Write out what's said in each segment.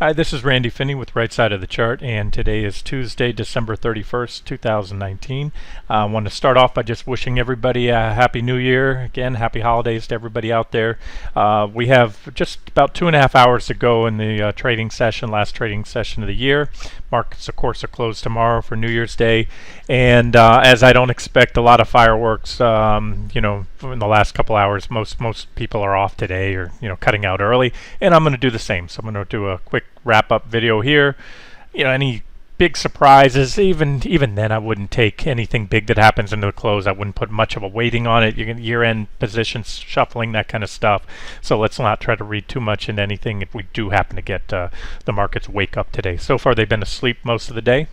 Hi, this is Randy Finney with Right Side of the Chart, and today is Tuesday, December 31st, 2019. I want to start off by just wishing everybody a Happy New Year. Again, happy holidays to everybody out there. We have just about 2.5 hours to go in the trading session, last trading session of the year. Markets, of course, are closed tomorrow for New Year's Day, and as I don't expect a lot of fireworks, in the last couple hours, most people are off today or cutting out early, and I'm going to do the same. So I'm going to do a quick wrap-up video here. Any big surprises, even then I wouldn't take anything big that happens into the close. I wouldn't put much of a weighting on it. You can year-end positions, shuffling, that kind of stuff. So let's not try to read too much into anything if we do happen to get the markets wake up today. So far they've been asleep most of the day.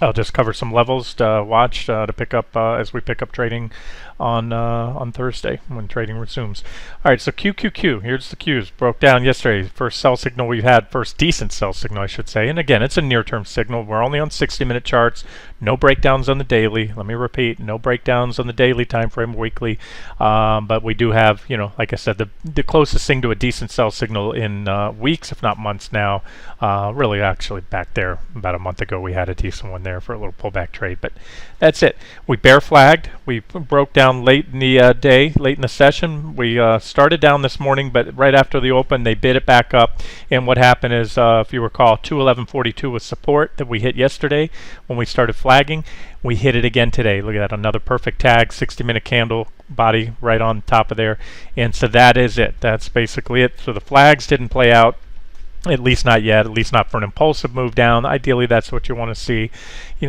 I'll just cover some levels to watch to pick up as we pick up trading on Thursday when trading resumes. All right, so QQQ, here's the Qs. Broke down yesterday. First sell signal we've had, first decent sell signal, I should say. And again, it's a near-term signal. We're only on 60-minute charts. No breakdowns on the daily. Let me repeat, no breakdowns on the daily time frame, weekly. But we do have, like I said, the closest thing to a decent sell signal in weeks, if not months now. Really, actually, back there about a month ago, we had a decent one there for a little pullback trade. But that's it. We bear flagged. We broke down late in the day, late in the session. We started down this morning, but right after the open, they bid it back up. And what happened is, if you recall, 211.42 was support that we hit yesterday when we started flagging. We hit it again today. Look at that, another perfect tag, 60-minute candle body right on top of there. And so that is it. That's basically it. So the flags didn't play out. At least not yet, at least not for an impulsive move down. Ideally, that's what you want to see.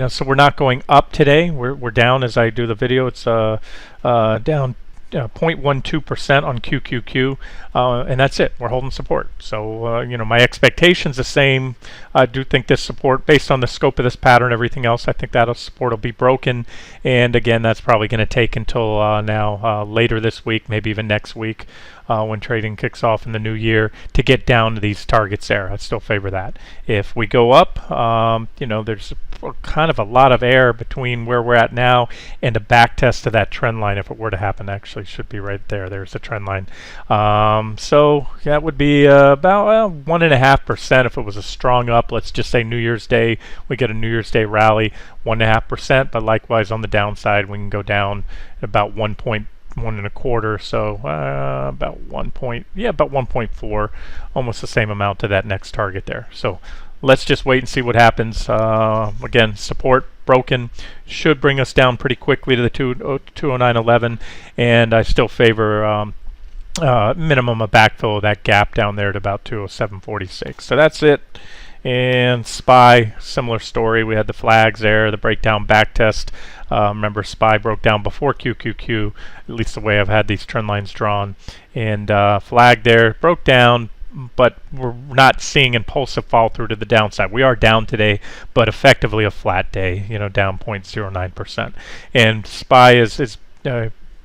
So we're not going up today. We're down as I do the video. It's down 0.12% on QQQ, and that's it. We're holding support. So, my expectation's the same. I do think this support, based on the scope of this pattern, everything else, I think that support will be broken. And again, that's probably going to take until later this week, maybe even next week, when trading kicks off in the new year, to get down to these targets there. I still favor that. If we go up, there's kind of a lot of air between where we're at now and a back test of that trend line. If it were to happen, actually should be right there. There's the trend line. So that would be about 1.5% if it was a strong up. Let's just say New Year's Day, we get a New Year's Day rally, 1.5%. But likewise on the downside, we can go down about 1.125, so about 1.4, almost the same amount to that next target there. So let's just wait and see what happens. Again, support broken, should bring us down pretty quickly to the 209.11, and I still favor minimum a backfill of that gap down there at about 207.46. So that's it. And SPY, similar story. We had the flags there, the breakdown back test. Remember, SPY broke down before QQQ, at least the way I've had these trend lines drawn. And flag there, broke down, but we're not seeing impulsive fall through to the downside. We are down today, but effectively a flat day, down 0.09%. And SPY is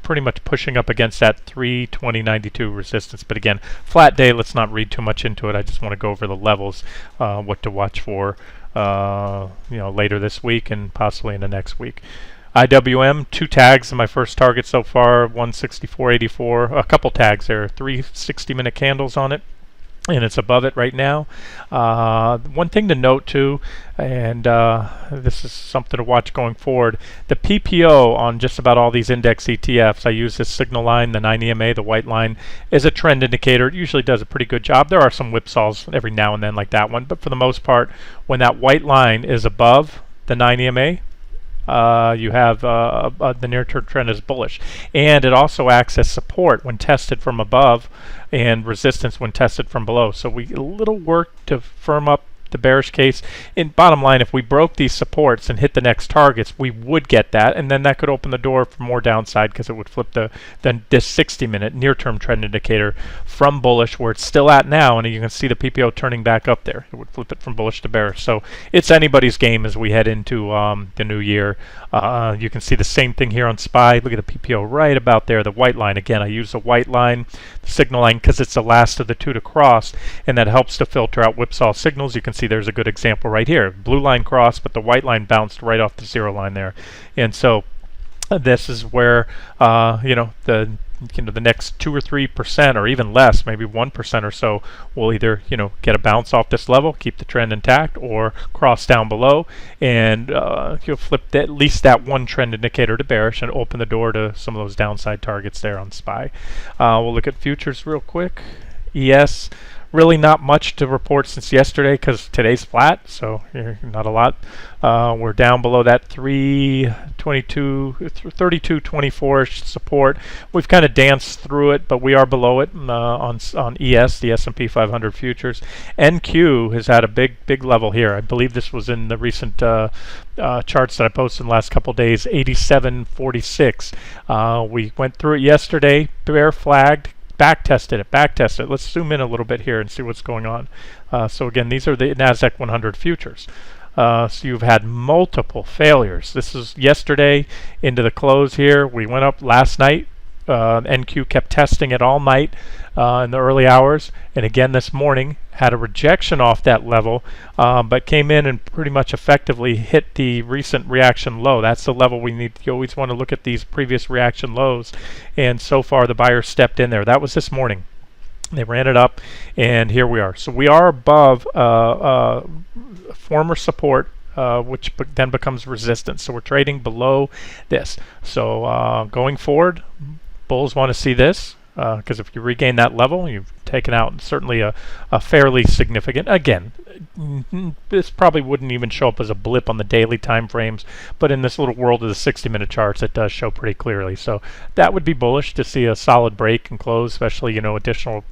pretty much pushing up against that 320.92 resistance. But again, flat day, let's not read too much into it. I just want to go over the levels, what to watch for later this week and possibly in the next week. IWM, 2 tags in my first target so far, 164.84, a couple tags there, 3 60-minute candles on it, and it's above it right now. One thing to note too, and this is something to watch going forward, the PPO on just about all these index ETFs, I use this signal line, the 9 EMA, the white line, is a trend indicator. It usually does a pretty good job. There are some whipsaws every now and then like that one, but for the most part, when that white line is above the 9 EMA, you have the near-term trend is bullish, and it also acts as support when tested from above and resistance when tested from below. So a little work to firm up the bearish case. In bottom line, if we broke these supports and hit the next targets, we would get that, and then that could open the door for more downside because it would flip this 60-minute near-term trend indicator from bullish, where it's still at now, and you can see the PPO turning back up there. It would flip it from bullish to bearish. So it's anybody's game as we head into the new year. You can see the same thing here on SPY. Look at the PPO right about there, the white line. Again, I use the white line, the signal line, because it's the last of the two to cross, and that helps to filter out whipsaw signals. You can see there's a good example right here. Blue line crossed, but the white line bounced right off the zero line there. And so this is where the the next 2 or 3% or even less, maybe 1% or so, will either get a bounce off this level, keep the trend intact, or cross down below, and you'll flip at least that one trend indicator to bearish and open the door to some of those downside targets there on SPY. We'll look at futures real quick. ES. Really not much to report since yesterday because today's flat, so not a lot. We're down below that 32.24 support. We've kind of danced through it, but we are below it on ES, the S&P 500 futures. NQ has had a big level here. I believe this was in the recent charts that I posted in the last couple days, 87.46. We went through it yesterday, bear flagged, back tested it. Let's zoom in a little bit here and see what's going on. So again, these are the Nasdaq-100 futures. So you've had multiple failures. This is yesterday into the close here. We went up last night. NQ kept testing it all night in the early hours, and again this morning had a rejection off that level, but came in and pretty much effectively hit the recent reaction low. That's the level we need. You always want to look at these previous reaction lows, and so far the buyer stepped in there. That was this morning. They ran it up, and here we are. So we are above former support, which then becomes resistance. So we're trading below this. So going forward, bulls want to see this, because if you regain that level, you've taken out certainly a fairly significant. Again, this probably wouldn't even show up as a blip on the daily time frames, but in this little world of the 60-minute charts, it does show pretty clearly. So that would be bullish to see a solid break and close, especially additional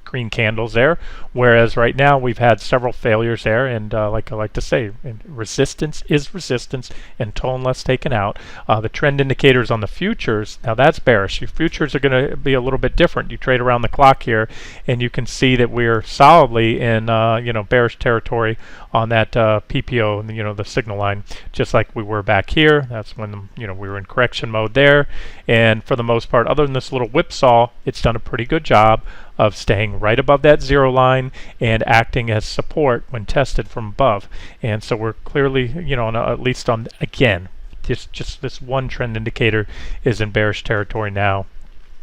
green candles there, whereas right now we've had several failures there, and like I like to say, resistance is resistance until unless taken out. The trend indicators on the futures, now that's bearish. Your futures are going to be a little bit different. You trade around the clock here, and you can see that we're solidly in bearish territory on that PPO, the signal line, just like we were back here. That's when we were in correction mode there, and for the most part, other than this little whipsaw, it's done a pretty good job of staying right above that zero line and acting as support when tested from above. And so we're clearly, at least on, again, just this one trend indicator is in bearish territory now.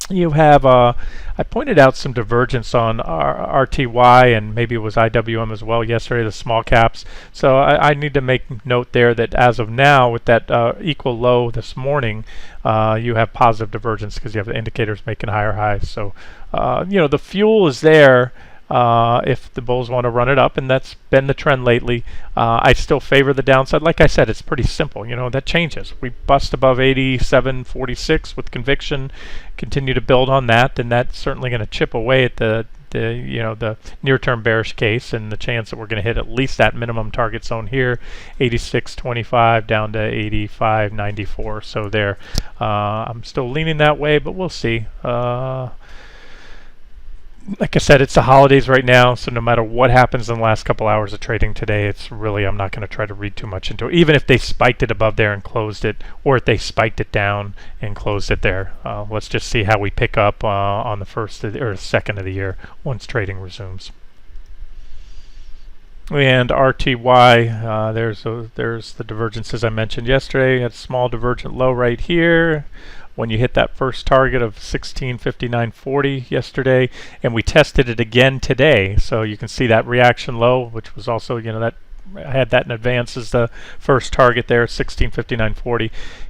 You have, I pointed out some divergence on RTY, and maybe it was IWM as well yesterday, the small caps. So I need to make note there that as of now, with that equal low this morning, you have positive divergence because you have the indicators making higher highs. So, the fuel is there if the bulls want to run it up, and that's been the trend lately. I still favor the downside. Like I said, it's pretty simple. That changes. We bust above 87.46 with conviction, continue to build on that, and that's certainly going to chip away at the near-term bearish case and the chance that we're going to hit at least that minimum target zone here, 86.25 down to 85.94. So there, I'm still leaning that way, but we'll see. Like I said, it's the holidays right now, so no matter what happens in the last couple hours of trading today, it's really, I'm not going to try to read too much into it. Even if they spiked it above there and closed it, or if they spiked it down and closed it there. Let's just see how we pick up on the first or second of the year once trading resumes. And RTY, there's the divergences I mentioned yesterday. A small divergent low right here when you hit that first target of 1659.40 yesterday, and we tested it again today. So you can see that reaction low, which was also, that I had that in advance as the first target there, 1659.40.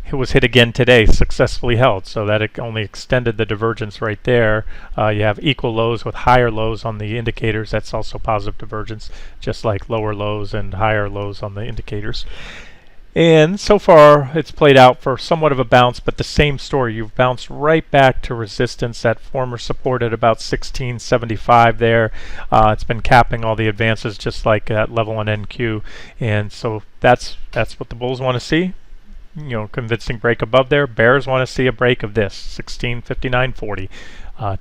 It was hit again today, successfully held, so that it only extended the divergence right there. You have equal lows with higher lows on the indicators. That's also positive divergence, just like lower lows and higher lows on the indicators. And so far, it's played out for somewhat of a bounce, but the same story. You've bounced right back to resistance, that former support at about 1675 there. It's been capping all the advances just like that level on NQ. And so that's what the bulls want to see. Convincing break above there. Bears want to see a break of this, 1659.40.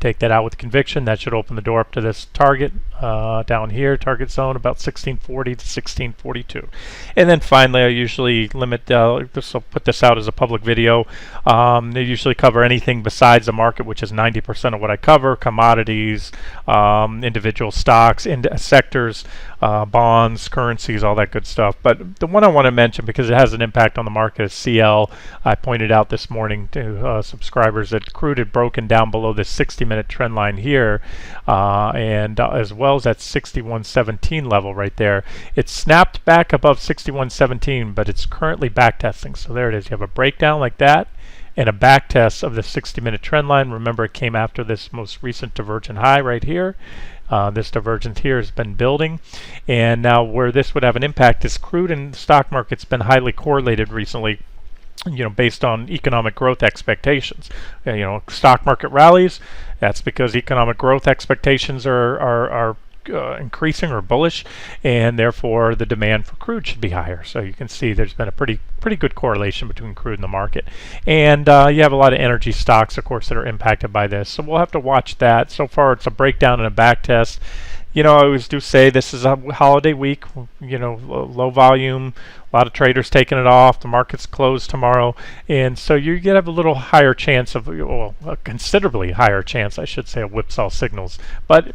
Take that out with conviction. That should open the door up to this target down here, target zone about 1640 to 1642. And then finally, I usually limit this. I'll put this out as a public video. They usually cover anything besides the market, which is 90% of what I cover: commodities, individual stocks, sectors, bonds, currencies, all that good stuff. But the one I want to mention, because it has an impact on the market, is CL. I pointed out this morning to subscribers that crude had broken down below this 60-minute trend line here, and as well as that 61.17 level right there. It snapped back above 61.17, but it's currently back testing. So there it is. You have a breakdown like that and a back test of the 60-minute trend line. Remember, it came after this most recent divergent high right here. This divergence here has been building, and now where this would have an impact is crude and the stock market's been highly correlated recently, based on economic growth expectations. Stock market rallies, that's because economic growth expectations are increasing or bullish, and therefore the demand for crude should be higher. So you can see there's been a pretty good correlation between crude and the market. And you have a lot of energy stocks, of course, that are impacted by this. So we'll have to watch that. So far, it's a breakdown and a back test. I always do say this is a holiday week, low volume, a lot of traders taking it off, the market's closed tomorrow, and so you have a little higher chance of, a considerably higher chance, I should say, of whipsaw signals. But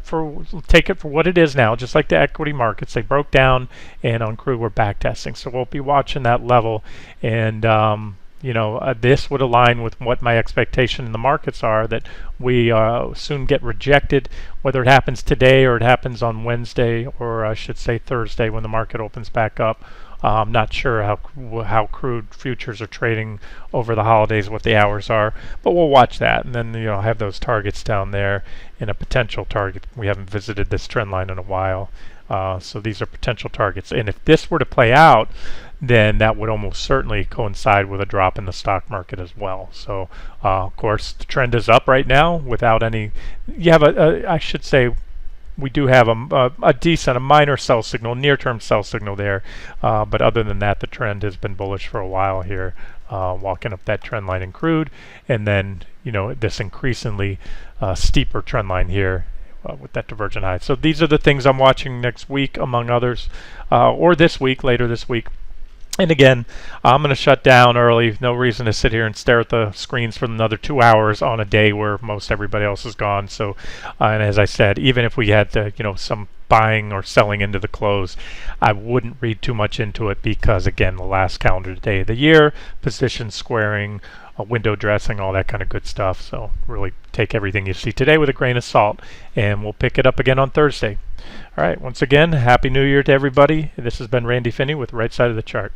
take it for what it is now, just like the equity markets, they broke down, and on crude we're back testing. So we'll be watching that level, and this would align with what my expectation in the markets are, that we soon get rejected, whether it happens today or it happens on Wednesday, or I should say Thursday, when the market opens back up. I'm not sure how crude futures are trading over the holidays, what the hours are, but we'll watch that. And then have those targets down there, and a potential target. We haven't visited this trend line in a while, so these are potential targets. And if this were to play out, then that would almost certainly coincide with a drop in the stock market as well. So of course the trend is up right now without any. You have I should say, we do have a minor sell signal, near-term sell signal there, but other than that, the trend has been bullish for a while here, walking up that trend line in crude, and then this increasingly steeper trend line here with that divergent high. So these are the things I'm watching next week, among others, or later this week. And again, I'm going to shut down early. No reason to sit here and stare at the screens for another 2 hours on a day where most everybody else is gone. So, and as I said, even if we had some buying or selling into the close, I wouldn't read too much into it, because again, the last calendar day of the year, position squaring, window dressing, all that kind of good stuff. So really take everything you see today with a grain of salt, and we'll pick it up again on Thursday. All right, once again, Happy New Year to everybody. This has been Randy Finney with Right Side of the Chart.